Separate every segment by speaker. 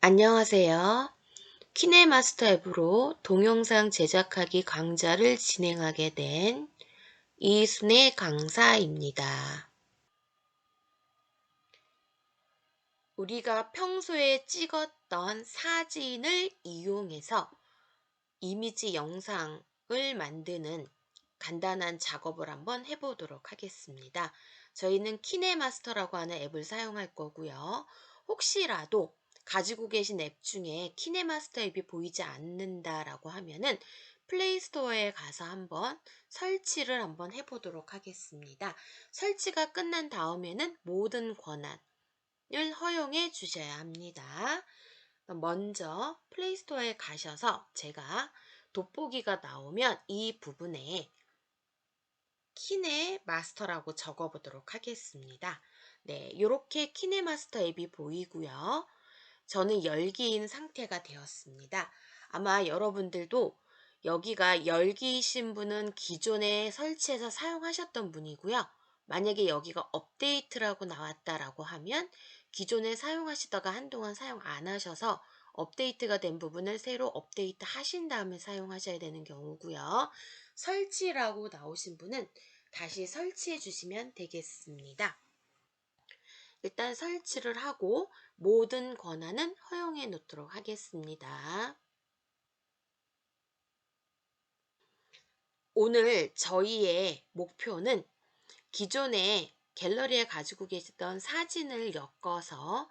Speaker 1: 안녕하세요. 키네마스터 앱으로 동영상 제작하기 강좌를 진행하게 된 이순혜 강사입니다. 우리가 평소에 찍었던 사진을 이용해서 이미지 영상을 만드는 간단한 작업을 한번 해보도록 하겠습니다. 저희는 키네마스터라고 하는 앱을 사용할 거고요. 혹시라도 가지고 계신 앱 중에 키네마스터 앱이 보이지 않는다라고 하면은 플레이스토어에 가서 한번 설치를 한번 해보도록 하겠습니다. 설치가 끝난 다음에는 모든 권한을 허용해 주셔야 합니다. 먼저 플레이스토어에 가셔서 제가 돋보기가 나오면 이 부분에 키네마스터라고 적어보도록 하겠습니다. 네, 이렇게 키네마스터 앱이 보이고요. 저는 열기인 상태가 되었습니다. 아마 여러분들도 여기가 열기이신 분은 기존에 설치해서 사용하셨던 분이고요. 만약에 여기가 업데이트라고 나왔다라고 하면 기존에 사용하시다가 한동안 사용 안 하셔서 업데이트가 된 부분을 새로 업데이트 하신 다음에 사용하셔야 되는 경우고요. 설치라고 나오신 분은 다시 설치해 주시면 되겠습니다. 일단 설치를 하고 모든 권한은 허용해 놓도록 하겠습니다. 오늘 저희의 목표는 기존에 갤러리에 가지고 계시던 사진을 엮어서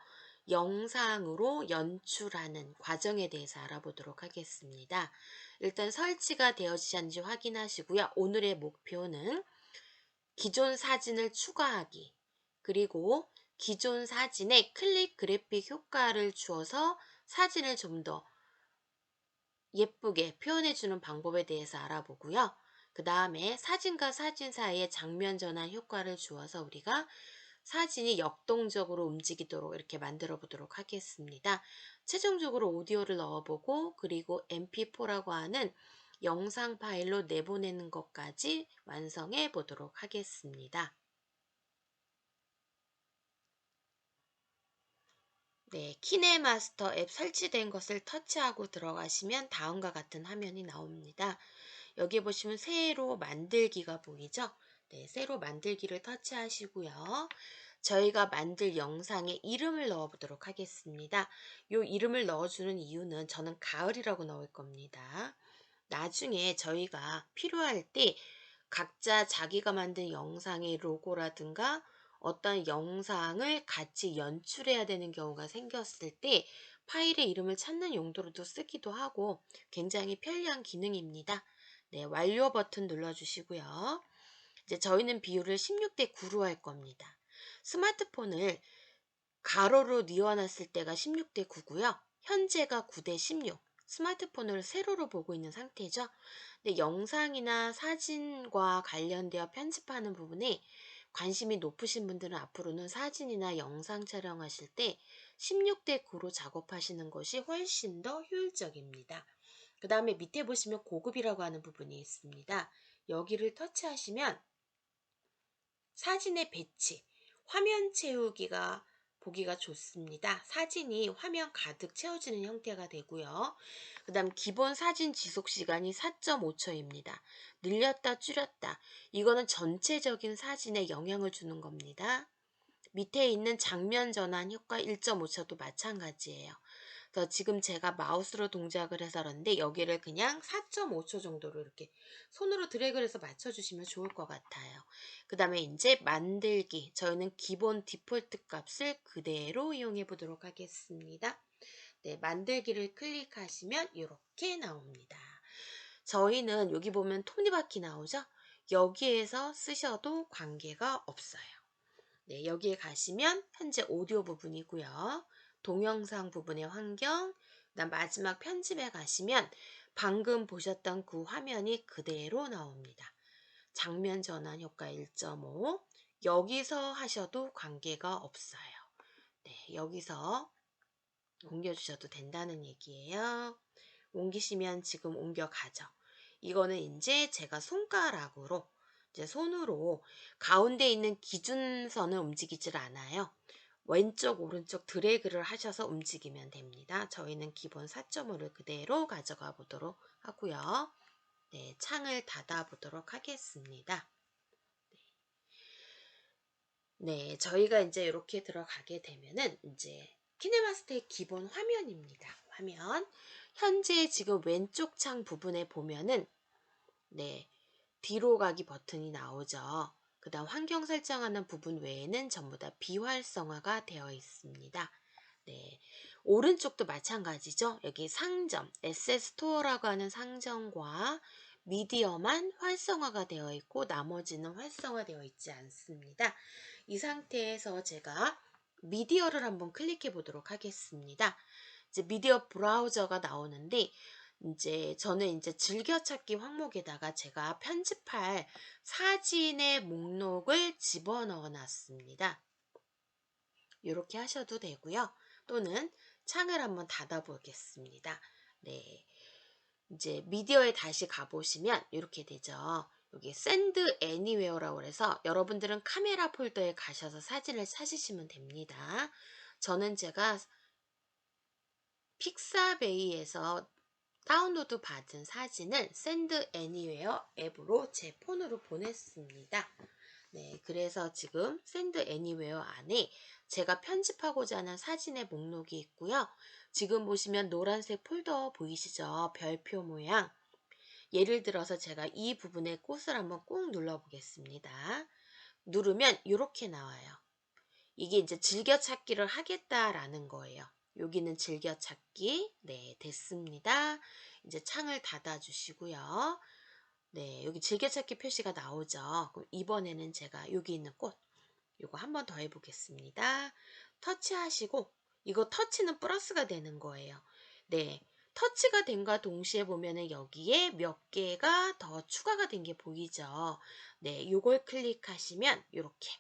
Speaker 1: 영상으로 연출하는 과정에 대해서 알아보도록 하겠습니다. 일단 설치가 되어지셨는지 확인하시고요. 오늘의 목표는 기존 사진을 추가하기, 그리고 기존 사진에 클릭 그래픽 효과를 주어서 사진을 좀 더 예쁘게 표현해주는 방법에 대해서 알아보고요. 그 다음에 사진과 사진 사이에 장면 전환 효과를 주어서 우리가 사진이 역동적으로 움직이도록 이렇게 만들어 보도록 하겠습니다. 최종적으로 오디오를 넣어보고 그리고 mp4라고 하는 영상 파일로 내보내는 것까지 완성해 보도록 하겠습니다. 네, 키네마스터 앱 설치된 것을 터치하고 들어가시면 다음과 같은 화면이 나옵니다. 여기 보시면 새로 만들기가 보이죠? 네, 새로 만들기를 터치하시고요. 저희가 만들 영상에 이름을 넣어 보도록 하겠습니다. 이 이름을 넣어주는 이유는 저는 가을이라고 넣을 겁니다. 나중에 저희가 필요할 때 각자 자기가 만든 영상의 로고라든가 어떤 영상을 같이 연출해야 되는 경우가 생겼을 때 파일의 이름을 찾는 용도로도 쓰기도 하고 굉장히 편리한 기능입니다. 네, 완료 버튼 눌러주시고요. 이제 저희는 비율을 16대 9로 할 겁니다. 스마트폰을 가로로 뉘어놨을 때가 16대 9고요. 현재가 9대 16. 스마트폰을 세로로 보고 있는 상태죠. 근데 영상이나 사진과 관련되어 편집하는 부분에 관심이 높으신 분들은 앞으로는 사진이나 영상 촬영하실 때 16대 9로 작업하시는 것이 훨씬 더 효율적입니다. 그 다음에 밑에 보시면 고급이라고 하는 부분이 있습니다. 여기를 터치하시면 사진의 배치, 화면 채우기가 보기가 좋습니다. 사진이 화면 가득 채워지는 형태가 되고요. 그 다음 기본 사진 지속 시간이 4.5초입니다. 늘렸다 줄였다. 이거는 전체적인 사진에 영향을 주는 겁니다. 밑에 있는 장면 전환 효과 1.5초도 마찬가지예요. 그래서 지금 제가 마우스로 동작을 해서 그런데 여기를 그냥 4.5초 정도로 이렇게 손으로 드래그를 해서 맞춰주시면 좋을 것 같아요. 그 다음에 이제 만들기. 저희는 기본 디폴트 값을 그대로 이용해 보도록 하겠습니다. 네, 만들기를 클릭하시면 이렇게 나옵니다. 저희는 여기 보면 톱니바퀴 나오죠? 여기에서 쓰셔도 관계가 없어요. 네, 여기에 가시면 현재 오디오 부분이고요. 동영상 부분의 환경, 그다음 마지막 편집에 가시면 방금 보셨던 그 화면이 그대로 나옵니다. 장면 전환 효과 1.5. 여기서 하셔도 관계가 없어요. 네, 여기서 옮겨주셔도 된다는 얘기예요. 옮기시면 지금 옮겨가죠. 이거는 이제 제가 손가락으로 이제 손으로 가운데 있는 기준선을 움직이질 않아요. 왼쪽 오른쪽 드래그를 하셔서 움직이면 됩니다. 저희는 기본 4.5를 그대로 가져가 보도록 하고요. 네, 창을 닫아 보도록 하겠습니다. 네, 저희가 이제 이렇게 들어가게 되면은 이제 키네마스터의 기본 화면입니다. 화면. 현재 지금 왼쪽 창 부분에 보면은 네, 뒤로 가기 버튼이 나오죠. 그 다음 환경 설정하는 부분 외에는 전부 다 비활성화가 되어 있습니다. 네, 오른쪽도 마찬가지죠. 여기 상점, 에셋 스토어라고 하는 상점과 미디어만 활성화가 되어 있고 나머지는 활성화되어 있지 않습니다. 이 상태에서 제가 미디어를 한번 클릭해 보도록 하겠습니다. 이제 미디어 브라우저가 나오는데 이제 저는 이제 즐겨찾기 항목에다가 제가 편집할 사진의 목록을 집어넣어 놨습니다. 이렇게 하셔도 되고요. 또는 창을 한번 닫아 보겠습니다. 네. 이제 미디어에 다시 가보시면 이렇게 되죠. 여기 Send Anywhere라고 해서 여러분들은 카메라 폴더에 가셔서 사진을 찾으시면 됩니다. 저는 제가 픽사베이에서 다운로드 받은 사진을 Send Anywhere 앱으로 제 폰으로 보냈습니다. 네, 그래서 지금 Send Anywhere 안에 제가 편집하고자 하는 사진의 목록이 있고요. 지금 보시면 노란색 폴더 보이시죠? 별표 모양. 예를 들어서 제가 이 부분에 꽃을 한번 꾹 눌러 보겠습니다. 누르면 이렇게 나와요. 이게 이제 즐겨찾기를 하겠다라는 거예요. 여기는 즐겨찾기. 네, 됐습니다. 이제 창을 닫아 주시고요. 네, 여기 즐겨찾기 표시가 나오죠. 그럼 이번에는 제가 여기 있는 꽃, 이거 한 번 더 해보겠습니다. 터치하시고, 이거 터치는 플러스가 되는 거예요. 네, 터치가 된과 동시에 보면은 여기에 몇 개가 더 추가가 된 게 보이죠. 네, 요걸 클릭하시면 이렇게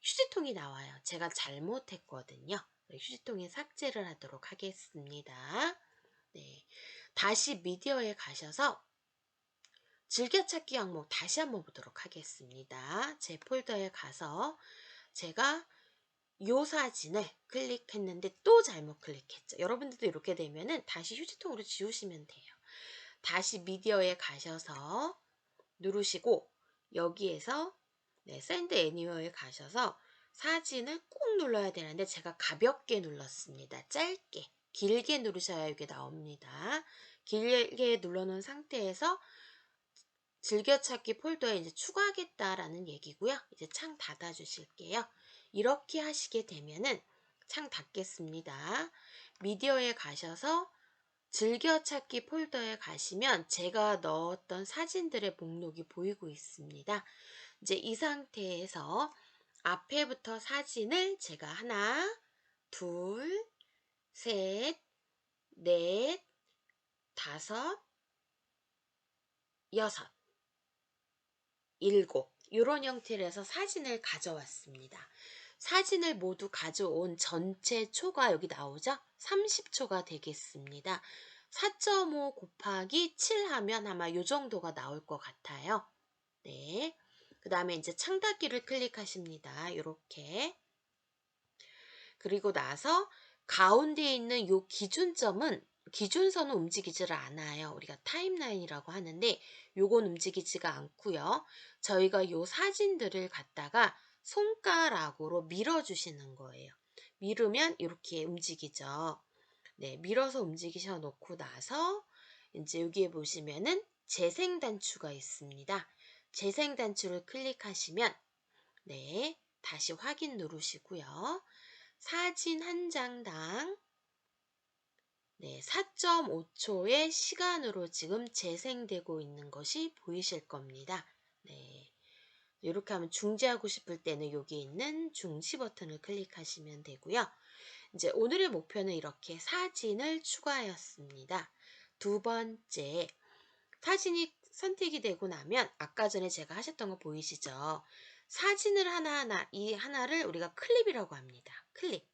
Speaker 1: 휴지통이 나와요. 제가 잘못했거든요. 휴지통에 삭제를 하도록 하겠습니다. 네, 다시 미디어에 가셔서 즐겨찾기 항목 다시 한번 보도록 하겠습니다. 제 폴더에 가서 제가 요 사진을 클릭했는데 또 잘못 클릭했죠. 여러분들도 이렇게 되면은 다시 휴지통으로 지우시면 돼요. 다시 미디어에 가셔서 누르시고 여기에서 네, 샌드 애니어에 가셔서 사진을 꾹 눌러야 되는데 제가 가볍게 눌렀습니다. 짧게, 길게 누르셔야 이게 나옵니다. 길게 눌러놓은 상태에서 즐겨찾기 폴더에 이제 추가하겠다라는 얘기고요. 이제 창 닫아 주실게요. 이렇게 하시게 되면은 창 닫겠습니다. 미디어에 가셔서 즐겨찾기 폴더에 가시면 제가 넣었던 사진들의 목록이 보이고 있습니다. 이제 이 상태에서 앞에부터 사진을 제가 하나, 둘, 셋, 넷, 다섯, 여섯, 일곱 이런 형태로 해서 사진을 가져왔습니다. 사진을 모두 가져온 전체 초가 여기 나오죠? 30초가 되겠습니다. 4.5 곱하기 7 하면 아마 이 정도가 나올 것 같아요. 네. 그 다음에 이제 창닫기를 클릭하십니다. 이렇게. 그리고 나서 가운데 있는 요 기준선은 움직이지를 않아요. 우리가 타임라인이라고 하는데 요건 움직이지가 않고요. 저희가 요 사진들을 갖다가 손가락으로 밀어주시는 거예요. 밀으면 이렇게 움직이죠. 네, 밀어서 움직이셔 놓고 나서 이제 여기에 보시면은 재생 단추가 있습니다. 재생 단추를 클릭하시면 네, 다시 확인 누르시고요. 사진 한 장당 네, 4.5초의 시간으로 지금 재생되고 있는 것이 보이실 겁니다. 네, 이렇게 하면 중지하고 싶을 때는 여기 있는 중지 버튼을 클릭하시면 되고요. 이제 오늘의 목표는 이렇게 사진을 추가하였습니다. 두 번째, 사진이 선택이 되고 나면 아까 전에 제가 하셨던 거 보이시죠? 사진을 하나하나, 이 하나를 우리가 클립이라고 합니다. 클립.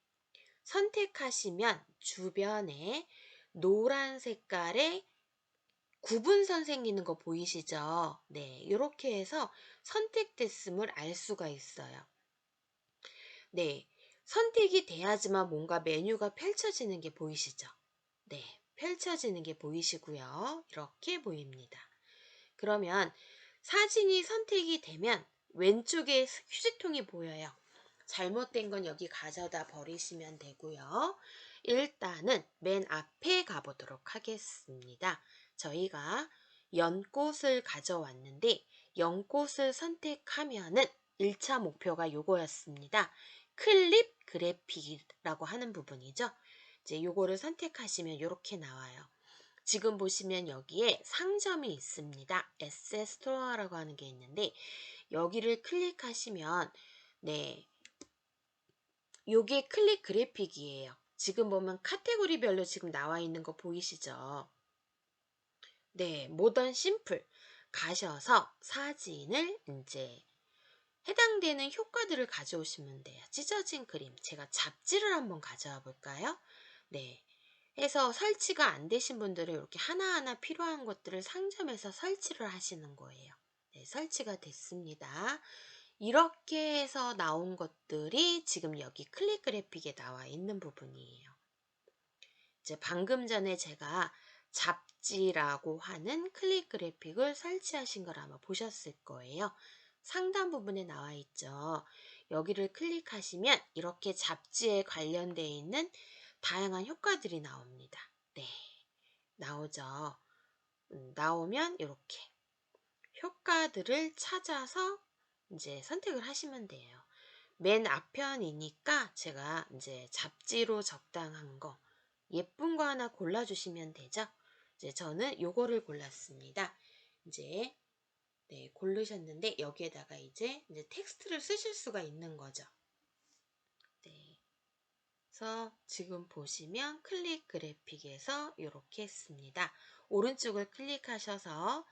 Speaker 1: 선택하시면 주변에 노란 색깔의 구분선 생기는 거 보이시죠? 네, 이렇게 해서 선택됐음을 알 수가 있어요. 네, 선택이 돼야지만 뭔가 메뉴가 펼쳐지는 게 보이시죠? 네, 펼쳐지는 게 보이시고요. 이렇게 보입니다. 그러면 사진이 선택이 되면 왼쪽에 휴지통이 보여요. 잘못된 건 여기 가져다 버리시면 되고요. 일단은 맨 앞에 가보도록 하겠습니다. 저희가 연꽃을 가져왔는데 연꽃을 선택하면은 1차 목표가 요거였습니다. 클립 그래픽이라고 하는 부분이죠. 이제 요거를 선택하시면 이렇게 나와요. 지금 보시면 여기에 상점이 있습니다. 에셋 스토어라고 하는 게 있는데 여기를 클릭하시면 네, 요게 클릭 그래픽이에요. 지금 보면 카테고리별로 지금 나와 있는 거 보이시죠? 네, 모던 심플 가셔서 사진을 이제 해당되는 효과들을 가져오시면 돼요. 찢어진 그림. 제가 잡지를 한번 가져와 볼까요? 네. 해서 설치가 안 되신 분들은 이렇게 하나하나 필요한 것들을 상점에서 설치를 하시는 거예요. 네, 설치가 됐습니다. 이렇게 해서 나온 것들이 지금 여기 클릭 그래픽에 나와 있는 부분이에요. 이제 방금 전에 제가 잡지라고 하는 클릭 그래픽을 설치하신 걸 아마 보셨을 거예요. 상단 부분에 나와 있죠. 여기를 클릭하시면 이렇게 잡지에 관련되어 있는 다양한 효과들이 나옵니다. 네, 나오죠. 나오면 이렇게 효과들을 찾아서 이제 선택을 하시면 돼요. 맨 앞편이니까 제가 이제 잡지로 적당한 거 예쁜 거 하나 골라주시면 되죠. 이제 저는 요거를 골랐습니다. 이제 네, 고르셨는데 여기에다가 이제 텍스트를 쓰실 수가 있는 거죠. 네. 그래서 지금 보시면 클릭 그래픽에서 이렇게 했습니다. 오른쪽을 클릭하셔서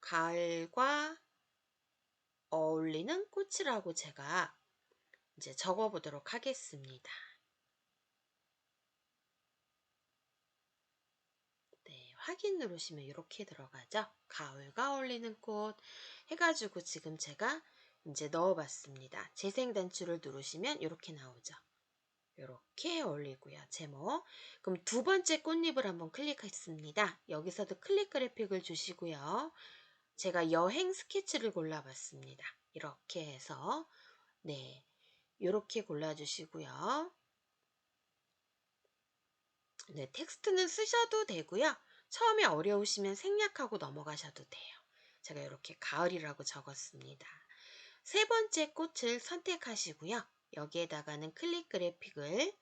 Speaker 1: 가을과 어울리는 꽃이라고 제가 이제 적어 보도록 하겠습니다. 네, 확인 누르시면 이렇게 들어가죠. 가을과 어울리는 꽃 해가지고 지금 제가 이제 넣어봤습니다. 재생 단추를 누르시면 이렇게 나오죠. 이렇게 올리고요. 제목. 그럼 두 번째 꽃잎을 한번 클릭했습니다. 여기서도 클릭 그래픽을 주시고요. 제가 여행 스케치를 골라봤습니다. 이렇게 해서 네, 이렇게 골라주시고요. 네, 텍스트는 쓰셔도 되고요. 처음에 어려우시면 생략하고 넘어가셔도 돼요. 제가 이렇게 가을이라고 적었습니다. 세 번째 꽃을 선택하시고요. 여기에다가는 클릭 그래픽을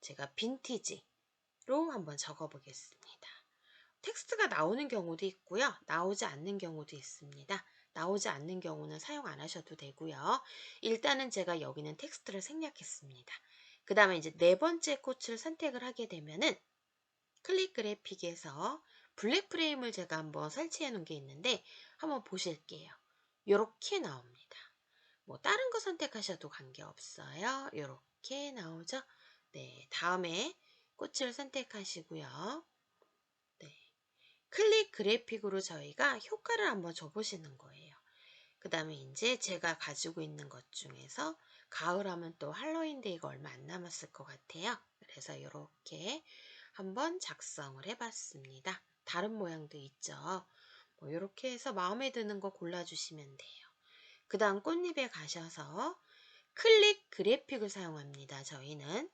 Speaker 1: 제가 빈티지로 한번 적어 보겠습니다. 텍스트가 나오는 경우도 있고요. 나오지 않는 경우도 있습니다. 나오지 않는 경우는 사용 안 하셔도 되고요. 일단은 제가 여기는 텍스트를 생략했습니다. 그 다음에 이제 네 번째 꽃을 선택을 하게 되면은 클릭 그래픽에서 블랙 프레임을 제가 한번 설치해 놓은 게 있는데 한번 보실게요. 이렇게 나옵니다. 뭐 다른 거 선택하셔도 관계없어요. 이렇게 나오죠. 네, 다음에 꽃을 선택하시고요. 네, 클릭 그래픽으로 저희가 효과를 한번 줘보시는 거예요. 그 다음에 이제 제가 가지고 있는 것 중에서 가을 하면 또 할로윈데이가 얼마 안 남았을 것 같아요. 그래서 이렇게 한번 작성을 해봤습니다. 다른 모양도 있죠. 뭐 이렇게 해서 마음에 드는 거 골라주시면 돼요. 그 다음 꽃잎에 가셔서 클릭 그래픽을 사용합니다. 저희는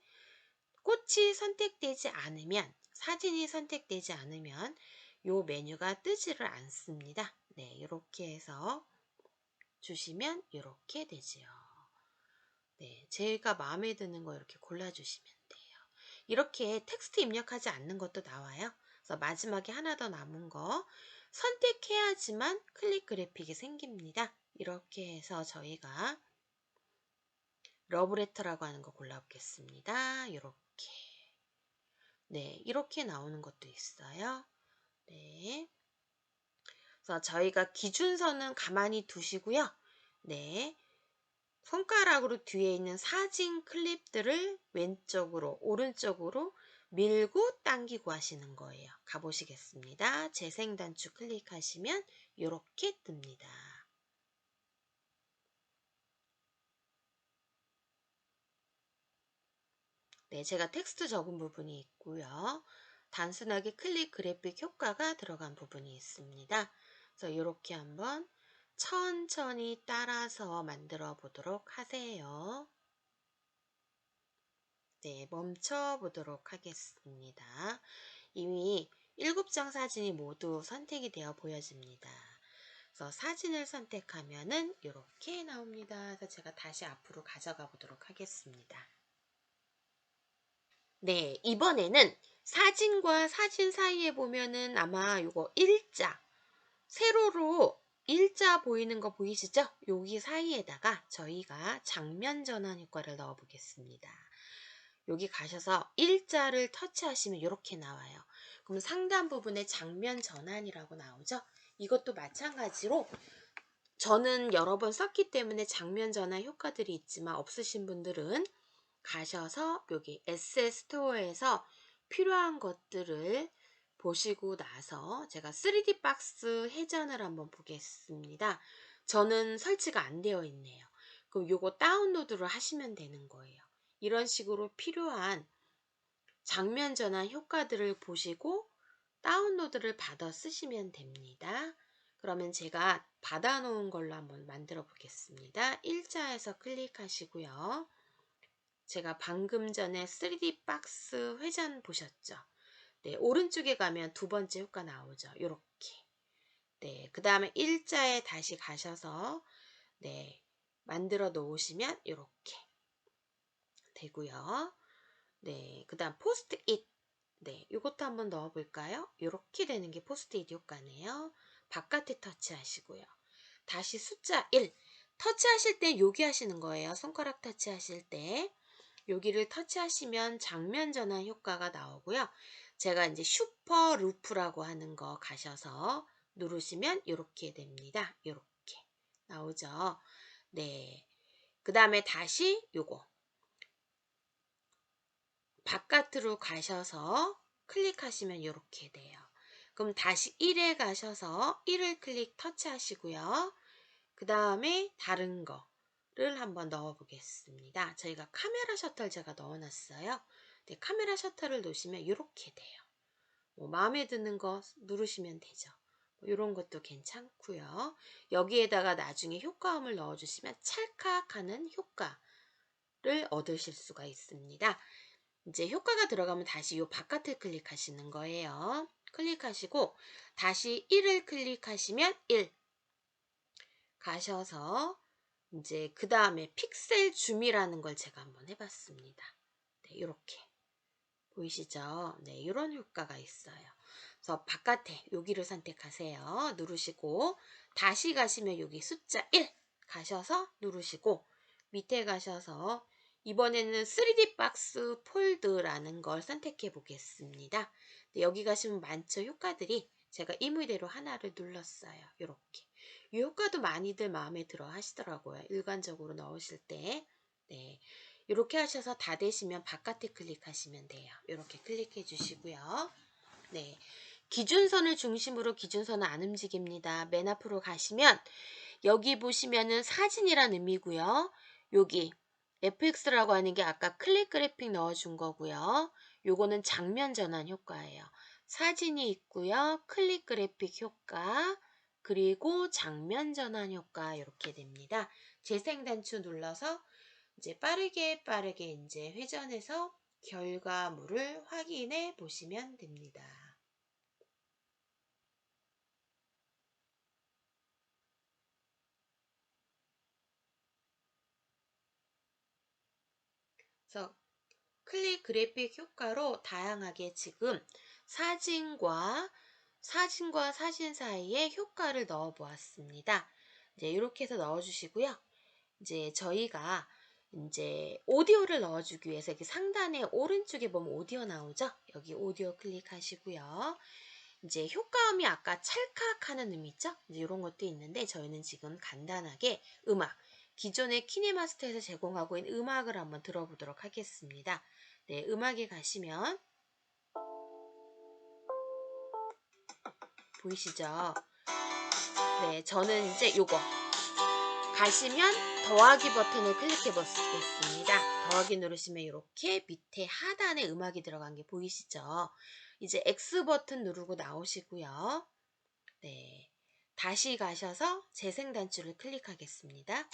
Speaker 1: 꽃이 선택되지 않으면 사진이 선택되지 않으면 이 메뉴가 뜨지를 않습니다. 네, 이렇게 해서 주시면 이렇게 되지요. 네, 제가 마음에 드는 거 이렇게 골라주시면 돼요. 이렇게 텍스트 입력하지 않는 것도 나와요. 그래서 마지막에 하나 더 남은 거 선택해야지만 클릭 그래픽이 생깁니다. 이렇게 해서 저희가 러브레터라고 하는 거 골라보겠습니다. 이렇게. 네, 이렇게 나오는 것도 있어요. 네. 그래서 저희가 기준선은 가만히 두시고요. 네. 손가락으로 뒤에 있는 사진 클립들을 왼쪽으로, 오른쪽으로 밀고 당기고 하시는 거예요. 가보시겠습니다. 재생 단추 클릭하시면 이렇게 뜹니다. 네, 제가 텍스트 적은 부분이 있고요. 단순하게 클릭 그래픽 효과가 들어간 부분이 있습니다. 그래서 이렇게 한번 천천히 따라서 만들어 보도록 하세요. 네, 멈춰 보도록 하겠습니다. 이미 7장 사진이 모두 선택이 되어 보여집니다. 그래서 사진을 선택하면은 이렇게 나옵니다. 그래서 제가 다시 앞으로 가져가 보도록 하겠습니다. 네, 이번에는 사진과 사진 사이에 보면은 아마 요거 일자, 세로로 일자 보이는 거 보이시죠? 여기 사이에다가 저희가 장면 전환 효과를 넣어 보겠습니다. 여기 가셔서 일자를 터치하시면 이렇게 나와요. 그럼 상단 부분에 장면 전환이라고 나오죠? 이것도 마찬가지로 저는 여러 번 썼기 때문에 장면 전환 효과들이 있지만 없으신 분들은 가셔서 여기 SS 스토어에서 필요한 것들을 보시고 나서 제가 3D 박스 회전을 한번 보겠습니다. 저는 설치가 안 되어 있네요. 그럼 요거 다운로드를 하시면 되는 거예요. 이런 식으로 필요한 장면 전환 효과들을 보시고 다운로드를 받아 쓰시면 됩니다. 그러면 제가 받아 놓은 걸로 한번 만들어 보겠습니다. 일자에서 클릭하시고요. 제가 방금 전에 3D 박스 회전 보셨죠? 네, 오른쪽에 가면 두 번째 효과 나오죠. 요렇게. 네, 그 다음에 일자에 다시 가셔서 네, 만들어 놓으시면 요렇게 되고요. 네, 그 다음 포스트잇. 네, 이것도 한번 넣어 볼까요? 이렇게 되는 게 포스트잇 효과네요. 바깥에 터치하시고요. 다시 숫자 1. 터치하실 때 여기 하시는 거예요. 손가락 터치하실 때. 여기를 터치하시면 장면 전환 효과가 나오고요. 제가 이제 슈퍼 루프라고 하는 거 가셔서 누르시면 이렇게 됩니다. 이렇게 나오죠. 네. 그 다음에 다시 요거 바깥으로 가셔서 클릭하시면 이렇게 돼요. 그럼 다시 1에 가셔서 1을 클릭 터치하시고요. 그 다음에 다른 거를 한번 넣어 보겠습니다. 저희가 카메라 셔터를 제가 넣어 놨어요. 네, 카메라 셔터를 놓으시면 이렇게 돼요. 뭐 마음에 드는 거 누르시면 되죠. 이런 것도 괜찮고요. 여기에다가 나중에 효과음을 넣어 주시면 찰칵하는 효과를 얻으실 수가 있습니다. 이제 효과가 들어가면 다시 이 바깥을 클릭하시는 거예요. 클릭하시고 다시 1을 클릭하시면 1 가셔서 이제 그 다음에 픽셀 줌이라는 걸 제가 한번 해봤습니다. 네, 이렇게 보이시죠? 네, 이런 효과가 있어요. 그래서 바깥에 여기를 선택하세요. 누르시고 다시 가시면 여기 숫자 1 가셔서 누르시고 밑에 가셔서 이번에는 3D 박스 폴드라는 걸 선택해 보겠습니다. 네, 여기 가시면 많죠. 효과들이 제가 임의대로 하나를 눌렀어요. 이렇게 이 효과도 많이들 마음에 들어 하시더라고요. 일관적으로 넣으실 때. 네, 이렇게 하셔서 다 되시면 바깥에 클릭하시면 돼요. 이렇게 클릭해 주시고요. 네, 기준선을 중심으로 기준선은 안 움직입니다. 맨 앞으로 가시면 여기 보시면은 사진이란 의미고요. 여기 FX라고 하는 게 아까 클릭 그래픽 넣어준 거고요. 요거는 장면 전환 효과예요. 사진이 있고요. 클릭 그래픽 효과 그리고 장면 전환 효과 이렇게 됩니다. 재생 단추 눌러서 이제 빠르게 이제 회전해서 결과물을 확인해 보시면 됩니다. 그래서 클릭 그래픽 효과로 다양하게 지금 사진과 사진 사이에 효과를 넣어 보았습니다. 이제 이렇게 해서 넣어 주시고요. 이제 저희가 이제 오디오를 넣어주기 위해서 여기 상단에 오른쪽에 보면 오디오 나오죠? 여기 오디오 클릭하시고요. 이제 효과음이 아까 찰칵하는 의미 있죠? 이제 이런 것도 있는데 저희는 지금 간단하게 음악, 기존의 키네마스터에서 제공하고 있는 음악을 한번 들어보도록 하겠습니다. 네, 음악에 가시면 보이시죠? 네, 저는 이제 요거 가시면 더하기 버튼을 클릭해 보시겠습니다. 더하기 누르시면 이렇게 밑에 하단에 음악이 들어간 게 보이시죠? 이제 X 버튼 누르고 나오시고요. 네. 다시 가셔서 재생 단추를 클릭하겠습니다.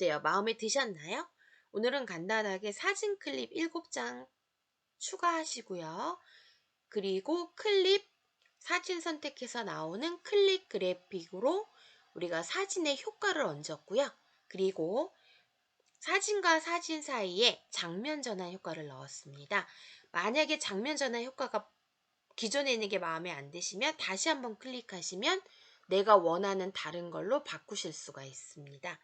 Speaker 1: 어때요? 마음에 드셨나요? 오늘은 간단하게 사진 클립 7장 추가하시고요. 그리고 클립 사진 선택해서 나오는 클립 그래픽으로 우리가 사진의 효과를 얹었고요. 그리고 사진과 사진 사이에 장면 전환 효과를 넣었습니다. 만약에 장면 전환 효과가 기존에 있는 게 마음에 안 드시면 다시 한번 클릭하시면 내가 원하는 다른 걸로 바꾸실 수가 있습니다.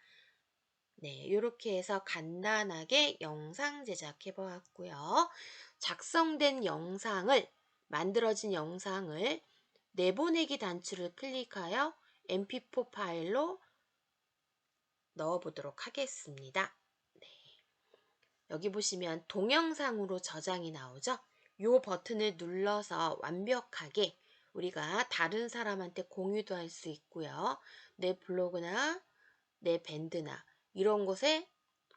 Speaker 1: 네, 이렇게 해서 간단하게 영상 제작해 보았고요. 작성된 영상을, 만들어진 영상을 내보내기 단추를 클릭하여 mp4 파일로 넣어 보도록 하겠습니다. 네, 여기 보시면 동영상으로 저장이 나오죠? 이 버튼을 눌러서 완벽하게 우리가 다른 사람한테 공유도 할 수 있고요. 내 블로그나 내 밴드나 이런 곳에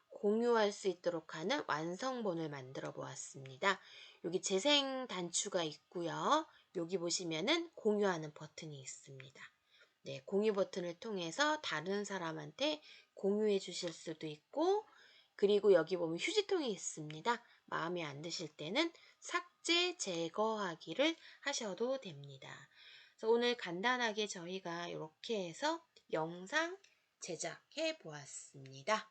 Speaker 1: 공유할 수 있도록 하는 완성본을 만들어 보았습니다. 여기 재생 단추가 있고요. 여기 보시면은 공유하는 버튼이 있습니다. 네, 공유 버튼을 통해서 다른 사람한테 공유해 주실 수도 있고, 그리고 여기 보면 휴지통이 있습니다. 마음에 안 드실 때는 삭제, 제거하기를 하셔도 됩니다. 그래서 오늘 간단하게 저희가 이렇게 해서 영상 제작해 보았습니다.